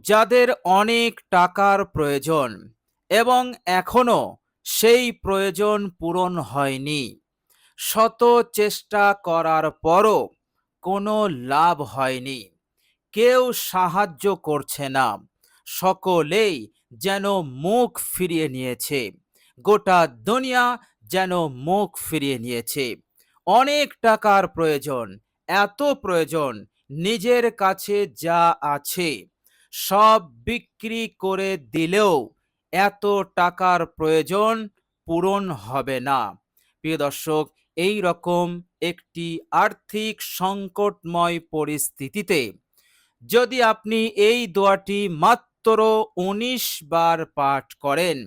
যাদের অনেক টাকার প্রয়োজন এবং এখনো সেই প্রয়োজন পূরণ হয়নি, শত চেষ্টা করার পরও কোনো লাভ হয়নি, কেউ সাহায্য করছে না, সকলেই যেন মুখ ফিরিয়ে নিয়েছে, গোটা দুনিয়া যেন মুখ ফিরিয়ে নিয়েছে। অনেক টাকার প্রয়োজন, এত প্রয়োজন, নিজের কাছে যা আছে সব বিক্রি করে দিলেও এত টাকার প্রয়োজন পূরণ হবে না। প্রিয় দর্শক, এই রকম একটি আর্থিক সংকটময় পরিস্থিতিতে যদি আপনি এই দোয়াটি মাত্র ১৯ বার পাঠ করেন,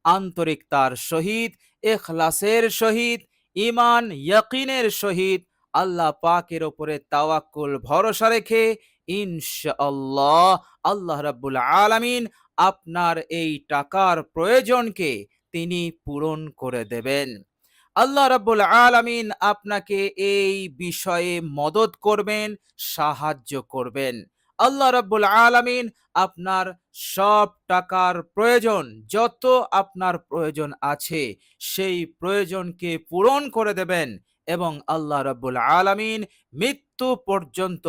আন্তরিকতার সহিত, ইখলাসের সহিত, ঈমান ইয়াকিনের সহিত, আল্লাহ পাকের উপরে তাওয়াক্কুল ভরসা রেখে ইনশাআল্লাহ আল্লাহ রাব্বুল আলামিন আপনার এই টাকার প্রয়োজনকে তিনি পূরণ করে দেবেন। আল্লাহ রাব্বুল আলামিন আপনাকে এই বিষয়ে মদদ করবেন, সাহায্য করবেন। আল্লাহ রাব্বুল আলামিন আপনার সব টাকার প্রয়োজন, যত আপনার প্রয়োজন আছে সেই প্রয়োজনকে পূরণ করে দেবেন এবং আল্লাহ রাব্বুল আলামিন মৃত্যু পর্যন্ত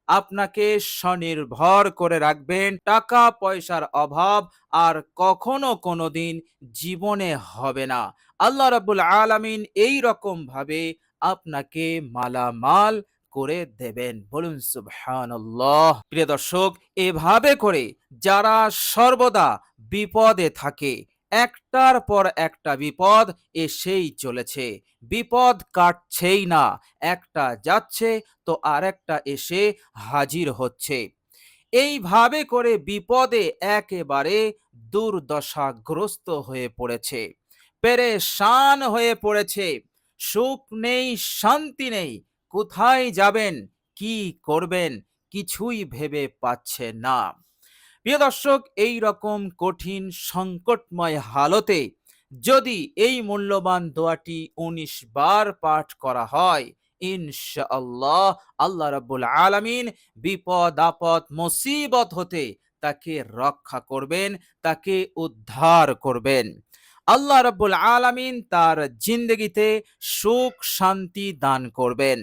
আপনাকে স্বনির্ভর করে রাখবেন। টাকা পয়সার অভাব আর কখনো কোনোদিন জীবনে হবে না। আল্লাহ রাব্বুল আলামিন এই রকম ভাবে আপনাকে মালামাল করে দেবেন। বলুন সুবহানাল্লাহ। প্রিয় দর্শক, এভাবে করে যারা সর্বদা বিপদে থাকে, একটার পর একটা বিপদ এসেই চলেছে, বিপদ কাটছেই না, একটা যাচ্ছে তো আরেকটা এসে হাজির হচ্ছে, এইভাবে করে বিপদে একেবারে দুর্দশাগ্রস্ত হয়ে পড়েছে, পেরেশান হয়ে পড়েছে, সুখ নেই, শান্তি নেই, কোথায় যাবেন, কি করবেন, কিছুই ভেবে পাচ্ছে না। প্রিয় দর্শক, এই রকম কঠিন সংকটময় হালতে যদি এই মূল্যবান দোয়াটি ১৯ বার পাঠ করা হয়, ইনশাআল্লাহ আল্লাহ রাব্বুল আলামিন বিপদ আপদ মুসিবত হতে তাকে রক্ষা করবেন, তাকে উদ্ধার করবেন। আল্লাহ রাব্বুল আলামিন তার জিন্দগিতে সুখ শান্তি দান করবেন।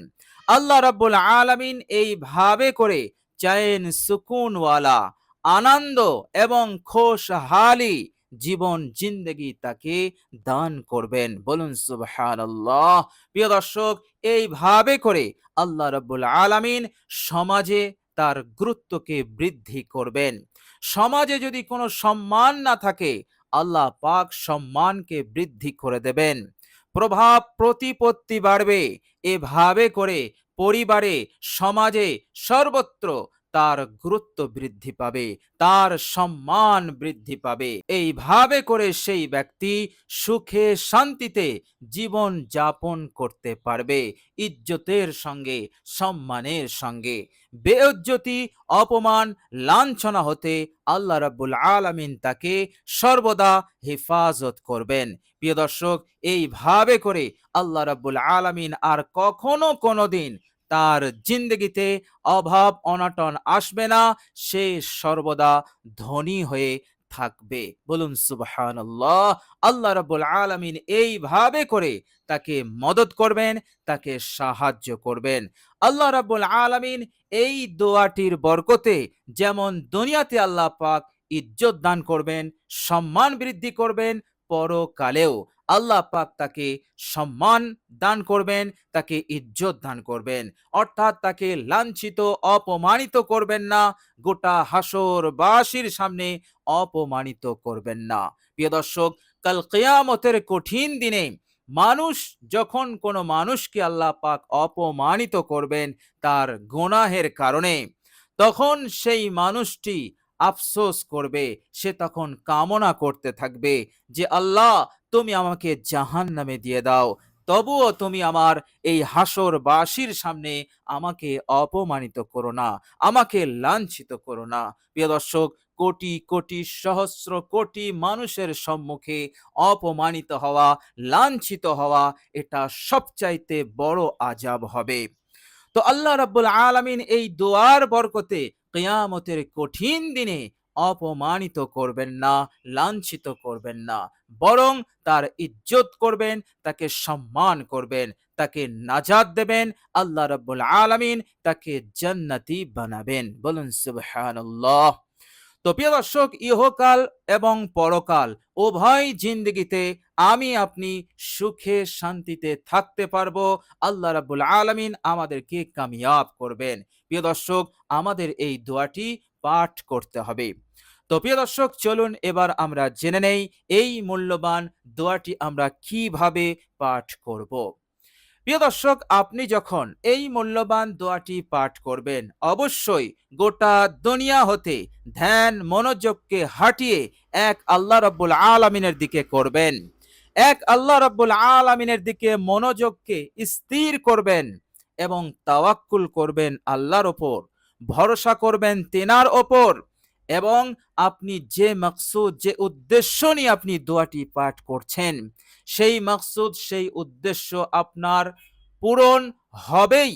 আল্লাহ রাব্বুল আলামিন এইভাবে করে চैन সুকুনওয়ালা, আনন্দ এবং খুশহালি জীবন জিন্দগি তাকে দান করবেন। বলুন সুবহানাল্লাহ। প্রিয় দর্শক, এইভাবে করে আল্লাহ রাব্বুল আলামিন সমাজে তার গুরুত্বকে বৃদ্ধি করবেন। সমাজে যদি কোনো সম্মান না থাকে, আল্লাহ পাক সম্মানকে বৃদ্ধি করে দেবেন, প্রভাব প্রতিপত্তি বাড়বে। এভাবে করে পরিবারে, সমাজে, সর্বত্র তার গুরুত্ব বৃদ্ধি পাবে, তার সম্মান বৃদ্ধি পাবে। এইভাবে করে সেই ব্যক্তি সুখে শান্তিতে জীবন যাপন করতে পারবে, ইজ্জতের সঙ্গে, সম্মানের সঙ্গে। বেইজ্জতি, অপমান, লাঞ্ছনা হতে আল্লাহ রাব্বুল আলামিন তাকে সর্বদা হেফাজত করবেন। প্রিয় দর্শক, এইভাবে করে আল্লাহ রাব্বুল আলামিন আর কখনো কোনোদিন তার জিন্দগিতে অভাব অনটন আসবে না, সে সর্বদা ধনী হয়ে থাকবে। বলুন সুবহানাল্লাহ। আল্লাহ রাব্বুল আলামিন এইভাবে করে তাকে মদদ করবেন, তাকে সাহায্য করবেন। আল্লাহ রাব্বুল আলামিন এই দোয়াটির বরকতে যেমন দুনিয়াতে আল্লাহ পাক ইজ্জত দান করবেন, সম্মান বৃদ্ধি করবেন, পরকালেও আল্লাহ পাক তাকে সম্মান দান করবেন, তাকে ইজ্জত দান করবেন, অর্থাৎ তাকে লাঞ্ছিত অপমানিত করবেন না, গোটা হাসরবাসীর সামনে অপমানিত করবেন না। প্রিয় দর্শক, কাল কিয়ামতের কঠিন দিনে মানুষ যখন কোনো মানুষকে আল্লাহ পাক অপমানিত করবেন তার গুনাহের কারণে, তখন সেই মানুষটি আফসোস করবে, সে তখন কামনা করতে থাকবে যে আল্লাহ তুমি আমাকে জাহান্নামে দিয়ে দাও, তবুও তুমি আমার এই হাসরবাসীর সামনে আমাকে অপমানিত করো না, আমাকে লাঞ্ছিত করো না। প্রিয় দর্শক, কোটি কোটি সহস্র কোটি মানুষের সম্মুখে অপমানিত হওয়া, লাঞ্ছিত হওয়া, এটা সবচাইতে বড় আযাব হবে। তো আল্লাহ রাব্বুল আলামিন এই দোয়ার বরকতে কিয়ামতের কঠিন দিনে অপমানিত করবেন না, লাঞ্ছিত করবেন না, বরং তার ইজ্জত করবেন, তাকে সম্মান করবেন, তাকে নাজাত দেবেন। আল্লাহ রাব্বুল আলামিন তাকে জান্নাতি বানাবেন। বলুন সুবহানাল্লাহ। তো প্রিয় দর্শক, ইহকাল এবং পরকাল উভয় জিন্দেগিতে আমি আপনি সুখে শান্তিতে থাকতে পারবো। আল্লাহ রাব্বুল আলামিন আমাদেরকে কামিয়াব করবেন। প্রিয় দর্শক, আমাদের এই দোয়াটি পাঠ করতে হবে। তো প্রিয় দর্শক, চলুন এবার আমরা জেনে নেই এই মূল্যবান দোয়াটি আমরা কিভাবে পাঠ করব। প্রিয় দর্শক, আপনি যখন এই মূল্যবান দোয়াটি পাঠ করবেন, অবশ্যই গোটা দুনিয়া হতে ধ্যান মনোযোগকে হাটিয়ে এক আল্লাহ রাব্বুল আলামিনের দিকে করবেন। এক আল্লাহ রাব্বুল আলামিনের দিকে মনোযোগকে স্থির করবেন এবং তাওয়াক্কুল করবেন আল্লাহর ওপর, ভরসা করবেন তেনার ওপর। এবং আপনি যে মাকসুদ, যে উদ্দেশ্য নিয়ে আপনি দোয়াটি পাঠ করছেন, সেই মাকসুদ, সেই উদ্দেশ্য আপনার পূরণ হবেই।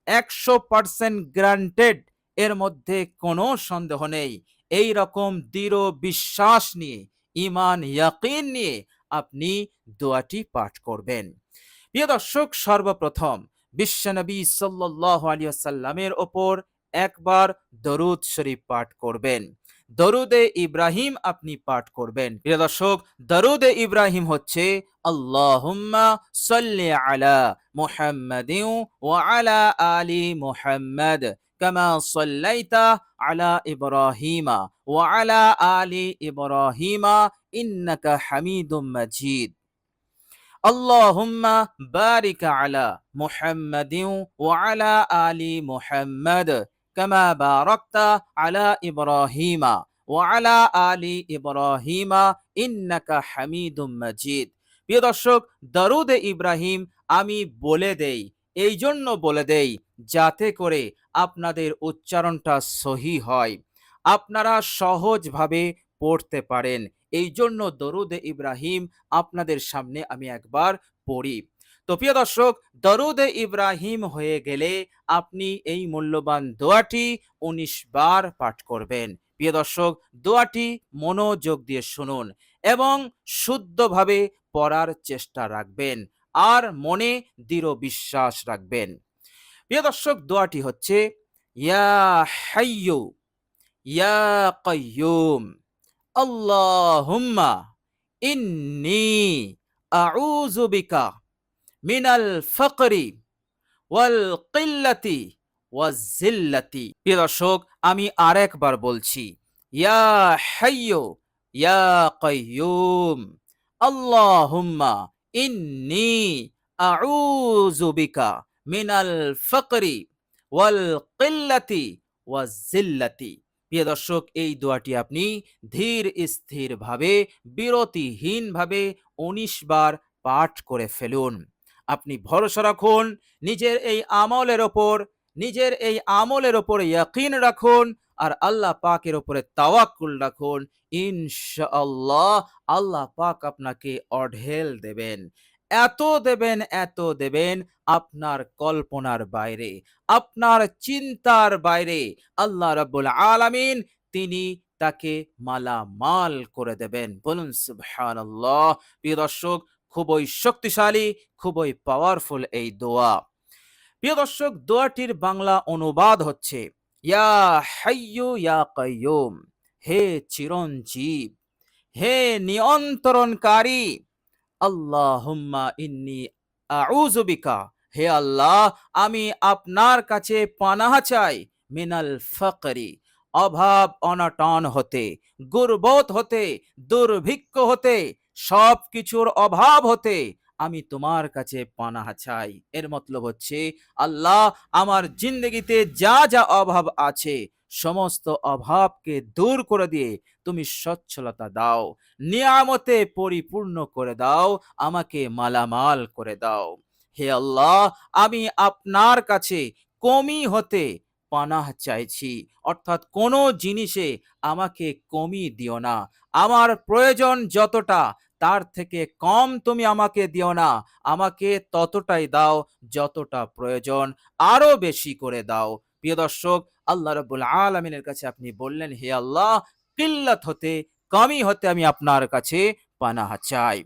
100% গ্রান্টেড, এর মধ্যে কোনো সন্দেহ নেই। এই রকম দৃঢ় বিশ্বাস নিয়ে, ঈমান ইয়াকিন নিয়ে আপনি দোয়াটি পাঠ করবেন। প্রিয় দর্শক, সর্বপ্রথম বিশ্বনবী সাল্লাল্লাহু আলাইহি ওয়াসাল্লামের ওপর একবার দরুদ শরীফ পাঠ করবেন। দরুদে ইব্রাহিম আপনি পাঠ করবেন। প্রিয় দর্শক, দরুদে ইব্রাহিম হচ্ছে আল্লাহুম্মা সাল্লি আলা মুহাম্মাদিন ওয়া আলা আলি মুহাম্মাদ কামা সাল্লাইতা আলা ইব্রাহিমা ওয়া আলা আলি ইব্রাহিমা ইন্নাকা হামিদুম মাজিদ। আল্লাহুম্মা বারিক আলা মুহাম্মাদিন ওয়া আলা আলি মুহাম্মাদ কামা বারাকতা আলা ইব্রাহিমা ওয়া আলা আলি ইব্রাহিমা ইন্নাকা হামিদুম মাজিদ। প্রিয় দর্শক, দরুদে ইব্রাহিম আমি বলে দেই, এই জন্য বলে দেই যাতে করে আপনাদের উচ্চারণটা সহি হয়, আপনারা সহজভাবে পড়তে পারেন। এই জন্য দরুদে ইব্রাহিম আপনাদের সামনে আমি একবার পড়ি। তো প্রিয় দর্শক, দরুদে ইব্রাহিম হয়ে গেলে আপনি এই মূল্যবান দোয়াটি 19 বার পাঠ করবেন। প্রিয় দর্শক, দোয়াটি মনোযোগ দিয়ে শুনুন এবং শুদ্ধভাবে পড়ার চেষ্টা রাখবেন আর মনে দৃঢ় বিশ্বাস রাখবেন। প্রিয় দর্শক, দোয়াটি হচ্ছে ইয়া হাইয়ু ইয়া কাইয়ুম আল্লাহুম্মা ইন্নী আউযু বিকা মিনাল ফাকরি ওয়াল কিল্লাতি ওয়াজ জিল্লাতি। প্রিয় দর্শক, আমি আরেকবার বলছি, ইয়া হাইয়ু ইয়া কাইয়ুম আল্লাহুম্মা ইন্নী আউযু বিকা মিনাল ফাকরি ওয়াল কিল্লাতি ওয়াজ জিল্লাতি। প্রিয় দর্শক, এই দোয়াটি আপনি ধীর স্থির ভাবে, বিরতিহীন ভাবে 19 বার পাঠ করে ফেলুন। আপনি ভরসা রাখুন নিজের এই আমলের ওপর, নিজের এই আমলের ওপর ইয়াকিন রাখুন আর আল্লাহ পাকের ওপরে তাওয়াক্কুল রাখুন। ইনশাআল্লাহ আল্লাহ পাক আপনাকে অঢেল দেবেন, এত দেবেন, এত দেবেন আপনার কল্পনার বাইরে, আপনার চিন্তার বাইরে। আল্লাহ রাব্বুল আলামিন তিনি তাকে মালামাল করে দেবেন। বলুন সুবহানাল্লাহ। প্রিয় দর্শক, খুবই শক্তিশালী, খুবই পাওয়ারফুল এই দোয়া। প্রিয় দর্শক, দোয়াটির বাংলা অনুবাদ হচ্ছে ইয়া হাইয়ু ইয়া কাইয়ুম, হে চিরঞ্জীব, হে নিয়ন্ত্রণকারী। আল্লাহুম্মা ইন্নী আউযু বিকা, হে আল্লাহ আমি আপনার কাছে পানাহ চাই, মিনাল ফাকরি, অভাব অনটন হতে, গুরবত হতে, দুর্ভিক্ষ হতে, সব কিছুর অভাব হতে আমি তোমার কাছে পানাহ চাই। এর মতলব হচ্ছে, আল্লাহ আমার জিন্দগিতে যা যা অভাব আছে সমস্ত অভাবকে দূর করে দিয়ে তুমি সচ্ছলতা দাও, নিয়ামতে পরিপূর্ণ করে দাও, আমাকে মালামাল করে দাও। হে আল্লাহ, আমি আপনার কাছে কমি হতে পানাহ চাইছি, অর্থাৎ কোনো জিনিসে আমাকে কমি দিও না। আমার প্রয়োজন যতটা, তার থেকে কম তুমি আমাকে দিও না, আমাকে ততটাই দাও যতটা প্রয়োজন, আরো বেশি করে দাও। প্রিয় দর্শক, আল্লাহ রাব্বুল আলামিনের কাছে আপনি বললেন, হে আল্লাহ কিল্লাত হতে, কমি হতে আমি আপনার কাছে পানাহ চাই।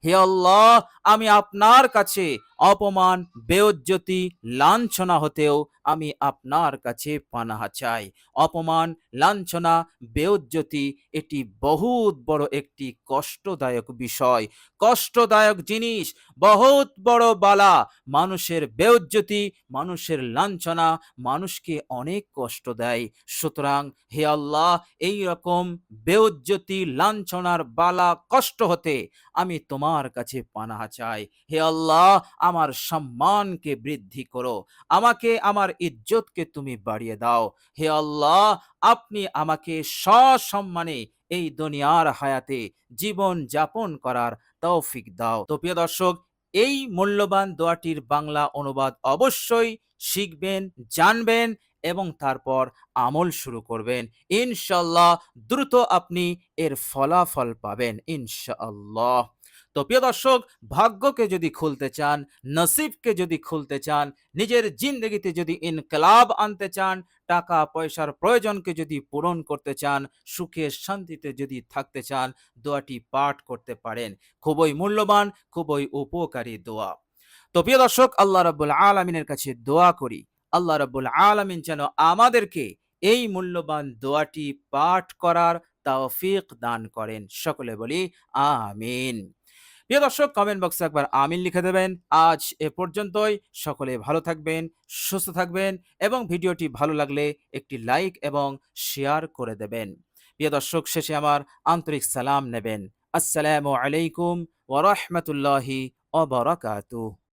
হে আল্লাহ, আমি আপনার কাছে অপমান, বেইজ্জতি, লাঞ্ছনা হতেও আমি আপনার কাছে পানাহ চাই। অপমান, লাঞ্ছনা, বেইজ্জতি এটি বহুত বড় একটি কষ্টদায়ক বিষয়, কষ্টদায়ক জিনিস, বহুত বড় বালা। মানুষের বেইজ্জতি, মানুষের লাঞ্ছনা মানুষকে অনেক কষ্ট দেয়। সুতরাং হে আল্লাহ, এই রকম বেইজ্জতি, লাঞ্ছনার বালা, কষ্ট হতে আমি তোমার কাছে পানাহ চাই। হে আল্লাহ, আমার সম্মানকে বৃদ্ধি করো, আমাকে, আমার ইজ্জতকে তুমি বাড়িয়ে দাও। হে আল্লাহ, আপনি আমাকে সসম্মানে এই দুনিয়ার হায়াতে জীবন যাপন করার তৌফিক দাও। তো প্রিয় দর্শক, এই মূল্যবান দোয়াটির বাংলা অনুবাদ অবশ্যই শিখবেন, জানবেন এবং তারপর আমল শুরু করবেন। ইনশাআল্লাহ দ্রুত আপনি এর ফলাফল পাবেন ইনশাআল্লাহ। তো প্রিয় দর্শক, ভাগ্যকে যদি খুলতে চান, নসিবকে যদি খুলতে চান, নিজের জিন্দগিতে যদি ইনকলাব আনতে চান, টাকা পয়সার প্রয়োজনকে যদি পূরণ করতে চান, সুখে শান্তিতে যদি থাকতে চান, দোয়াটি পাঠ করতে পারেন। খুবই মূল্যবান, খুবই উপকারী দোয়া। তো প্রিয় দর্শক, আল্লাহ রাব্বুল আলামিনের কাছে দোয়া করি, আল্লাহ রাব্বুল আলামিন যেন আমাদেরকে এই মূল্যবান দোয়াটি পাঠ করার তৌফিক দান করেন। সকলে বলি আমিন। প্রিয় দর্শক, কমেন্ট বক্সে একবার আমিন লিখে দেবেন। আজ এ পর্যন্তই। সকলে ভালো থাকবেন, সুস্থ থাকবেন এবং ভিডিওটি ভালো লাগলে একটি লাইক এবং শেয়ার করে দেবেন। প্রিয় দর্শক, শেষে আমার আন্তরিক সালাম নেবেন। আসসালামু আলাইকুম ওয়া রাহমাতুল্লাহি ওয়া বারাকাতুহু।